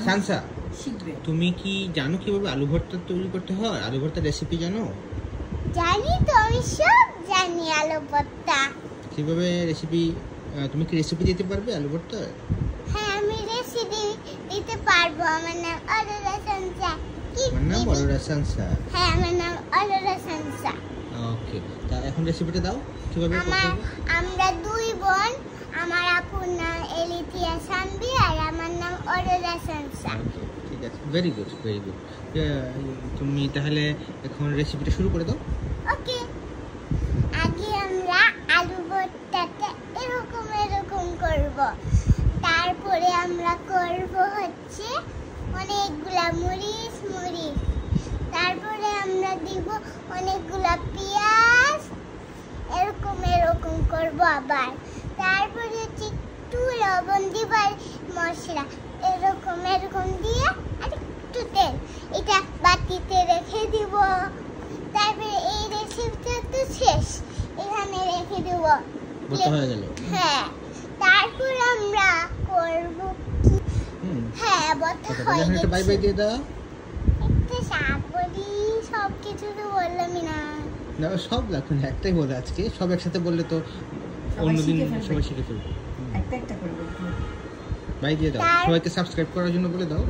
সানসা শিখবে। তুমি কি জানো কিভাবে আলু ভর্তা তৈরি করতে হয়? আলু ভর্তার রেসিপি জানো? জানি তো, আমি সব জানি আলু ভর্তা। কিভাবে রেসিপি? তুমি কি রেসিপি দিতে পারবে আলু ভর্তার? হ্যাঁ, আমি রেসিপি দিতে পারবো। আমার নাম অরোরা সানসা। আমার নাম অরোরা সানসা। হ্যাঁ, আমার নাম অরোরা সানসা। ওকে, তা এখন রেসিপিটা দাও কিভাবে করতে হবে। আমরা দুই বোন, আমার আপুর নাম এলিথিয়া সানবি আর আমার নাম অরোরা সানসা। ঠিক আছে, ভেরি গুড ভেরি গুড। তুমি তাহলে এখন রেসিপিটা শুরু করে দাও। ওকে, আগে আমরা আলু ভর্তাটা এরকম এরকম করব। তারপরে আমরা করব হচ্ছে অনেকগুলা মরিচ। তারপরে আমরা দিব অনেকগুলা পেঁয়াজ, এরকম এরকম করব আবার। তারপরে হচ্ছে একটু লবণ দিবার মশলা, এরকম এরকম দিয়ে আর একটু তেল, এটা বাটিতে রেখে দিব। তারপরে এই রেসিপিটা তো শেষ, এখানে রেখে দেব। ভর্তা হয়ে গেল। হ্যাঁ, তারপর আমরা করব কি? হ্যাঁ, ভর্তা হয়ে গেছে। একটা বাই বাই দিয়ে দাও। একটা শাক বলি, সব কিছু তো বললামই না। না, সব এখন একটাই বলে, আজকে সব একসাথে বললে তো অন্যদিন সবাই শিখে ফেলবে। একটা একটা করে বলতে হবে। বাই দিয়ে দাও, সবাইকে সাবস্ক্রাইব করার জন্য বলে দাও।